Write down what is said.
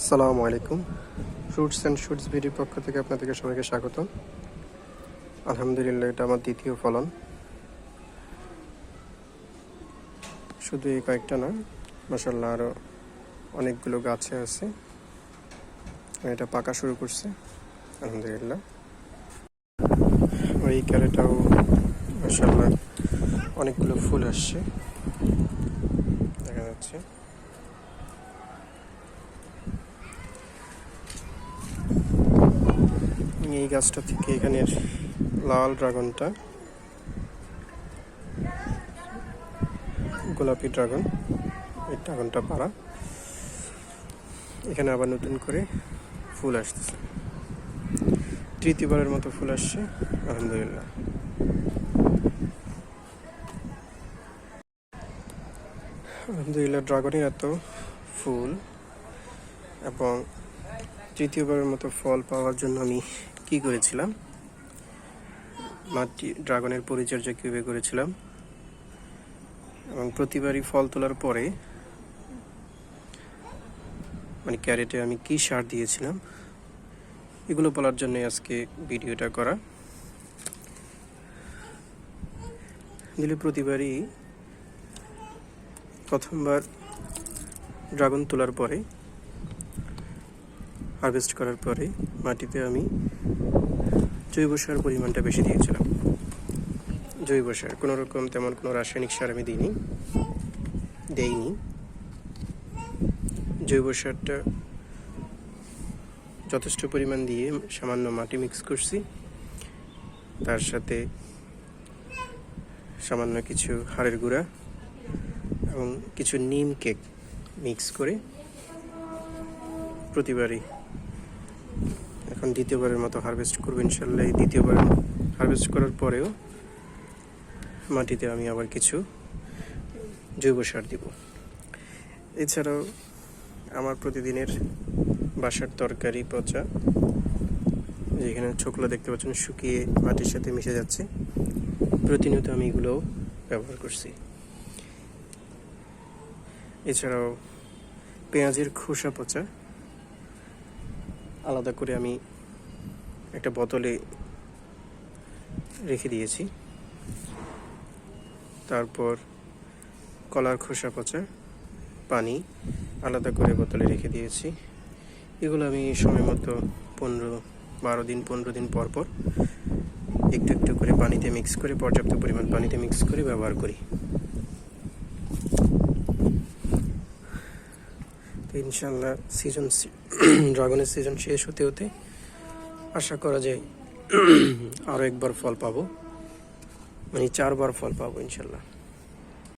আসসালামু আলাইকুম। Fruits and suits ভিডিওর পক্ষ থেকে আপনাদেরকে সবাইকে স্বাগত। আলহামদুলিল্লাহ, এটা আমার দ্বিতীয় ফলন। শুধু এই কয়েকটা না, মাশাআল্লাহ আরও অনেকগুলো গাছে আছে। এটা পাকা শুরু করছে আলহামদুলিল্লাহ। ওই ক্যারেটাও মাশাআল্লাহ অনেকগুলো ফুল আসছে দেখা যাচ্ছে। এই গাছটা থেকে এখানের লাল ড্রাগনটা, গোলাপি ড্রাগন, এই ড্রাগনটা পাড়া। এখানে আবার নতুন করে ফুল আসতেছে, তৃতীয়বারের মতো ফুল আসছে আলহামদুলিল্লাহ। আলহামদুলিল্লাহ, ড্রাগনের এত ফুল এবং তৃতীয়বারের মতো ফল পাওয়ার জন্য আমি কি করেছিলাম, ড্রাগনের পরিচর্যা কীভাবে করেছিলাম এবং প্রতিবারই ফল তোলার পরে ক্যারেটে আমি কি সার দিয়েছিলাম, এগুলো বলার জন্য আজকে ভিডিওটা করা। দিলে প্রতিবারই প্রথমবার ড্রাগন তোলার পরে, হারভেস্ট করার পরে মাটিতে আমি জৈব সার পরিমাণটা বেশি দিয়েছিলাম। জৈব সার, কোনো রকম তেমন কোনো রাসায়নিক সার আমি দেইনি। জৈব সারটা যথেষ্ট পরিমাণ দিয়ে সামান্য মাটি মিক্স করছি, তার সাথে সামান্য কিছু হাড়ের গুঁড়া এবং কিছু নিম কেক মিক্স করে প্রতিবারই এখন দ্বিতীয়বারের মতো হারভেস্ট করবো ইনশাল্লাহ। এই দ্বিতীয়বার হারভেস্ট করার পরেও মাটিতে আমি আবার কিছু জৈব সার দিব। এছাড়াও আমার প্রতিদিনের বাসার তরকারি পচা, যেখানে ছোকলা দেখতে পাচ্ছেন শুকিয়ে মাটির সাথে মিশে যাচ্ছে, প্রতিনিয়ত আমি এগুলোও ব্যবহার করছি। এছাড়াও পেঁয়াজের খোসা পচা আলাদা করে আমি একটা বোতলে রেখে দিয়েছি। তারপর কলার খোসা পচা পানি আলাদা করে বোতলে রেখে দিয়েছি। এগুলো আমি সময় মতো 15 দিন পর পর একটু একটু করে পানিতে মিক্স করে, পর্যাপ্ত পরিমাণ পানিতে মিক্স করে ব্যবহার করি। তো ইনশাল্লাহ ড্রাগনের সিজন শেষ হতে হতে আশা করা যায় আরও একবার ফল পাবো, 4বার ফল পাবো ইনশাল্লাহ।